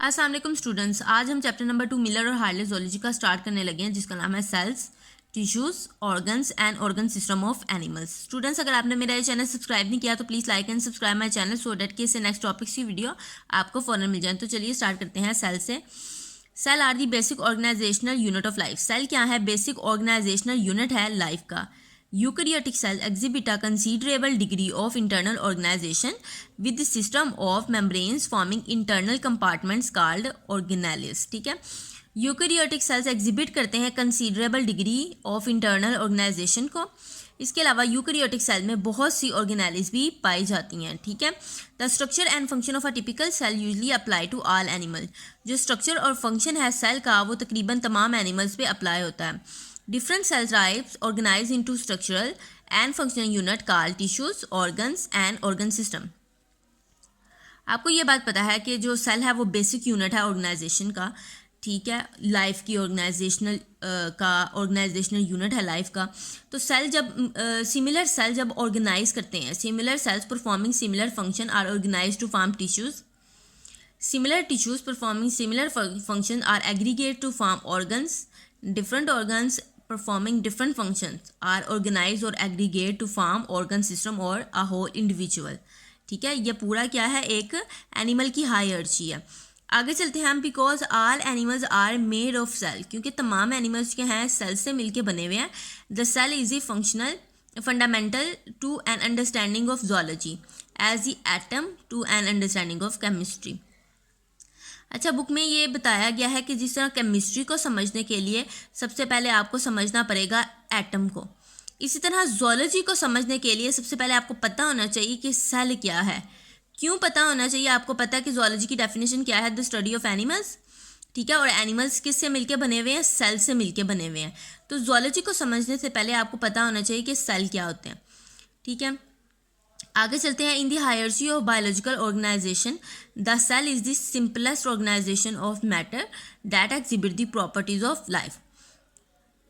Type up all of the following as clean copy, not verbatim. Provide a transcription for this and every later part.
अस्सलाम वालेकुम स्टूडेंट्स, आज हम चैप्टर नंबर 2 मिलर और हार्ले ज़ूलॉजी का स्टार्ट करने लगे हैं, जिसका नाम है cells, tissues, organs and organ system of animals. Students, अगर आपने मेरा ये चैनल सब्सक्राइब नहीं किया तो please like and subscribe my channel so that कि इससे नेक्स्ट टॉपिक्स की वीडियो आपको फ़ौरन मिल जाए। तो चलिए स्टार्ट करते हैं सेल से। Cell are the basic organisational unit of life. Cell क्या है? बेसिक ऑर्गेनाइजेशनल यूनिट है लाइफ का। Eukaryotic cell exhibit a considerable degree of internal organization with the system of membranes forming internal compartments called organelles। ठीक है, eukaryotic cells exhibit करते हैं considerable degree of internal organisation को। इसके अलावा eukaryotic cell में बहुत सी ऑर्गेनेलिस भी पाई जाती हैं। ठीक है, the structure and function of a typical cell usually apply to all animal. जो स्ट्रक्चर और फंक्शन है सेल का वो तकरीबन तमाम एनिमल्स पे अप्लाई होता है। Different cell types organized into structural and functional unit called tissues, organs and organ system। आपको ये बात पता है कि जो सेल है वो बेसिक यूनिट है ऑर्गेनाइजेशन का। ठीक है, लाइफ की ऑर्गेनाइजेशनल यूनिट है लाइफ का। तो सेल जब सिमिलर सेल जब ऑर्गेनाइज करते हैं, similar cells performing similar function are organise to form tissues. Similar tissues performing similar function are aggregate to form organs. Different organs performing different functions are organized or aggregate to form organ system or a whole individual। ठीक है, ये पूरा क्या है? एक animal की hierarchy है। आगे चलते हैं हम। Because all animals are made of cell, क्योंकि तमाम एनिमल्स के हैं सेल से मिलके बने हुए हैं। The cell is a fundamental to an understanding of zoology as the atom to an understanding of chemistry. अच्छा, बुक में ये बताया गया है कि जिस तरह केमिस्ट्री को समझने के लिए सबसे पहले आपको समझना पड़ेगा एटम को, इसी तरह ज़ूलॉजी को समझने के लिए सबसे पहले आपको पता होना चाहिए कि सेल क्या है। क्यों पता होना चाहिए? आपको पता है कि ज़ूलॉजी की डेफिनेशन क्या है? The study of animals. ठीक है, और एनिमल्स किससे मिलके बने हुए हैं? सेल से मिलके बने हुए हैं। तो ज़ूलॉजी को समझने से पहले आपको पता होना चाहिए कि सेल क्या होते हैं। ठीक है, आगे चलते हैं। In the hierarchy of biological organisation the cell is the simplest organisation of matter that exhibit the properties of life.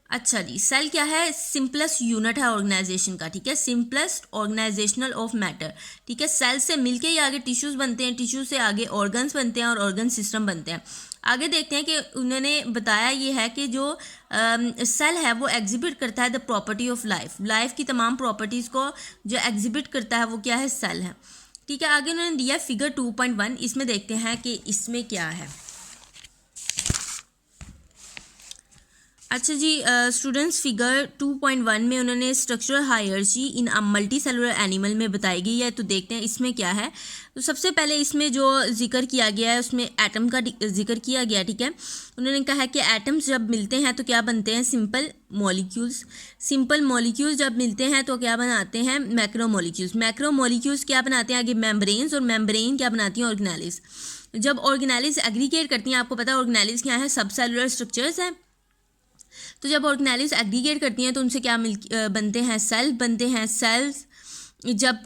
अच्छा जी, सेल क्या है? सिंपलेस्ट यूनिट है ऑर्गेनाइजेशन का। ठीक है, सिंपलेस्ट ऑर्गेनाइजेशनल ऑफ मैटर। ठीक है, सेल से मिलके ही आगे टिश्यूज बनते हैं, टिश्यू से आगे ऑर्गन्स बनते हैं और ऑर्गन सिस्टम बनते हैं। आगे देखते हैं कि उन्होंने बताया ये है कि जो सेल है वो एग्जिबिट करता है the property of life. Life की तमाम प्रॉपर्टीज़ को जो एग्जिबिट करता है वो क्या है? सेल है। ठीक है, आगे उन्होंने दिया फिगर 2.1। इसमें देखते हैं कि इसमें क्या है। अच्छा जी स्टूडेंट्स, फिगर 2.1 में उन्होंने structural hierarchy in a multi cellular animal में बताई गई है। तो देखते हैं इसमें क्या है। तो सबसे पहले इसमें जो जिक्र किया गया है उसमें एटम का जिक्र किया गया। ठीक है, उन्होंने कहा है कि एटम्स जब मिलते हैं तो क्या बनते हैं? Simple molecules. सिंपल मॉलिक्यूल्स जब मिलते हैं तो क्या बनाते हैं? Macro molecules. मैक्रो मॉलिक्यूल्स क्या बनाते हैं? आगे मेम्ब्रेन्स, और मेम्ब्रेन क्या बनाती हैं? ऑर्गेनेलिस। जब ऑर्गेनेलिस एग्रीगेट करती हैं, आपको पता है ऑर्गेनेलिस क्या है? सब सेलुलर स्ट्रक्चर्स हैं। तो जब ऑर्गेनेलिस एग्रीगेट करती हैं तो उनसे क्या बनते हैं? सेल बनते हैं। सेल्स जब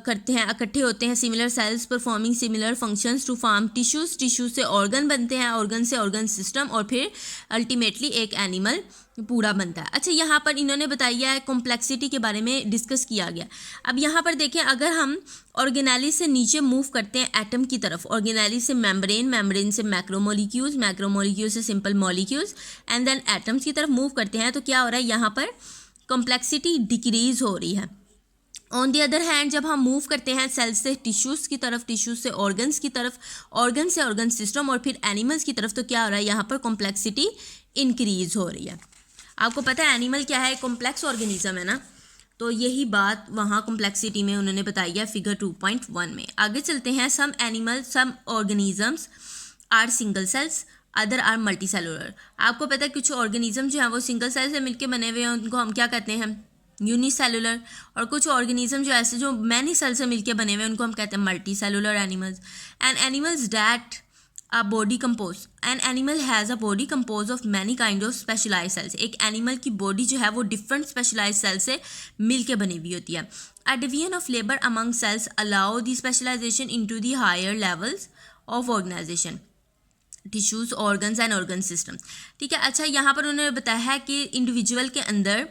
करते हैं, इकट्ठे होते हैं, similar cells performing similar functions to form tissues. Tissues से ऑर्गन बनते हैं, ऑर्गन से ऑर्गन सिस्टम, और फिर अल्टीमेटली एक एनिमल पूरा बनता है। अच्छा, यहाँ पर इन्होंने बताया है कॉम्प्लेक्सिटी के बारे में डिस्कस किया गया। अब यहाँ पर देखें, अगर हम ऑर्गेनेलिस से नीचे मूव करते हैं एटम की तरफ, ऑर्गेनेलिस से मेम्ब्रेन, मेम्ब्रेन से मैक्रोमोलिक्यूल्स, मैक्रोमोलिक्यूल्स से simple molecules and then atoms की तरफ मूव करते हैं, तो क्या हो रहा है? यहाँ पर कॉम्प्लेक्सिटी डिक्रीज हो रही है। ऑन दी अदर हैंड जब हम मूव करते हैं सेल से टिश्यूज़ की तरफ, टिश्यूज़ से ऑर्गन्स की तरफ, ऑर्गन से ऑर्गन सिस्टम और फिर एनिमल्स की तरफ, तो क्या हो रहा है? यहाँ पर कॉम्प्लेक्सिटी इंक्रीज हो रही है। आपको पता है एनिमल क्या है? कॉम्प्लेक्स ऑर्गेनिज्म है ना। तो यही बात वहाँ कॉम्प्लेक्सिटी में उन्होंने बताई है फिगर 2.1 में। आगे चलते हैं। Some animal some organisms are single cells other are multicellular. आपको पता है कुछ ऑर्गेनिज्म जो है वो सिंगल सेल से मिलकर बने हुए हैं, उनको हम क्या कहते हैं? यूनिसेलुलर। और कुछ ऑर्गेनिज्म जो ऐसे जो मैनी सेल से मिलके बने हुए हैं उनको हम कहते हैं multicellular animals. And animals that a body compose, an animal has a body compose of many kind of specialise cells. एक एनिमल की बॉडी जो है वो डिफरेंट स्पेशलाइज सेल से मिलके बनी हुई होती है। A division of labour among cells allow the specialisation into the higher levels of organisation, tissues, organs and organ system. ठीक है, अच्छा यहाँ पर उन्होंने बताया है कि इंडिविजुअल के अंदर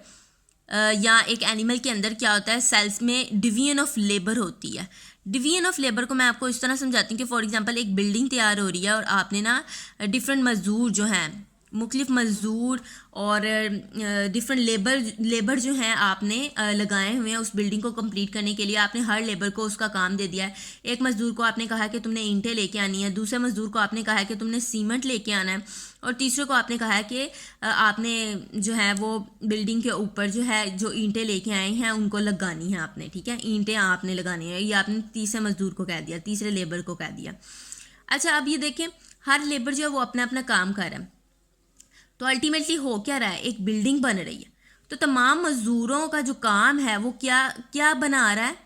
या एक एनिमल के अंदर क्या होता है, सेल्स में डिवीजन ऑफ लेबर होती है। डिवीजन ऑफ लेबर को मैं आपको इस तरह समझाती हूँ कि फॉर एग्जांपल एक बिल्डिंग तैयार हो रही है और आपने ना डिफरेंट मजदूर जो हैं, मुख्तलिफ मजदूर और डिफरेंट लेबर जो हैं आपने लगाए हुए हैं उस बिल्डिंग को कंप्लीट करने के लिए। आपने हर लेबर को उसका काम दे दिया है। एक मज़दूर को आपने कहा कि तुमने ईंटें लेके आनी है, दूसरे मज़दूर को आपने कहा है कि तुमने सीमेंट लेके आना है, और तीसरे को आपने कहा है कि आपने जो है वो बिल्डिंग के ऊपर जो है जो ईंटें लेके आए हैं उनको लगानी है आपने, ठीक है, ईंटें आपने लगानी है। ये आपने तीसरे मज़दूर को कह दिया, तीसरे लेबर को कह दिया। अच्छा, अब ये देखें, हर लेबर जो है वो अपना अपना काम कर रहा है, तो अल्टीमेटली हो क्या रहा है, एक बिल्डिंग बन रही है। तो तमाम मज़दूरों का जो काम है वो क्या क्या बना रहा है,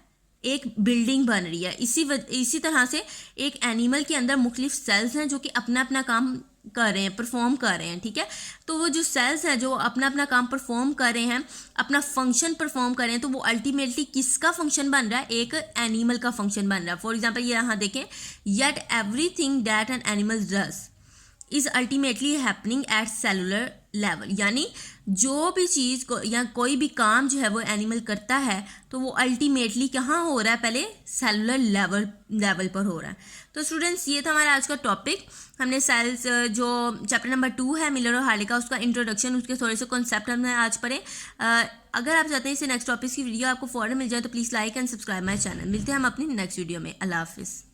एक बिल्डिंग बन रही है। इसी तरह से एक एनिमल के अंदर मुख्तलिफ सेल्स हैं जो कि अपना अपना काम कर रहे हैं, परफॉर्म कर रहे हैं, ठीक है। तो वो जो सेल्स हैं जो अपना अपना काम परफॉर्म कर रहे हैं, अपना फंक्शन परफॉर्म कर रहे हैं, तो वो अल्टीमेटली किसका फंक्शन बन रहा है, एक एनिमल का फंक्शन बन रहा है। फॉर एग्जाम्पल ये यहाँ देखें, yet everything that an animal does is ultimately happening at cellular level, यानी जो भी चीज़ को या कोई भी काम जो है वो एनिमल करता है तो वो अल्टीमेटली कहाँ हो रहा है, पहले सेलुलर लेवल पर हो रहा है। तो स्टूडेंट्स, ये था हमारा आज का टॉपिक। हमने सेल्स जो चैप्टर नंबर 2 है मिलर और हार्डी का, उसका इंट्रोडक्शन, उसके थोड़े से कॉन्सेप्ट हमने आज पढ़े। अगर आप चाहते हैं इसे नेक्स्ट टॉपिक की वीडियो आपको फौरन मिल जाए तो please like and subscribe my channel. मिलते हैं हम अपनी नेक्स्ट वीडियो में। अल्लाह हाफिज़।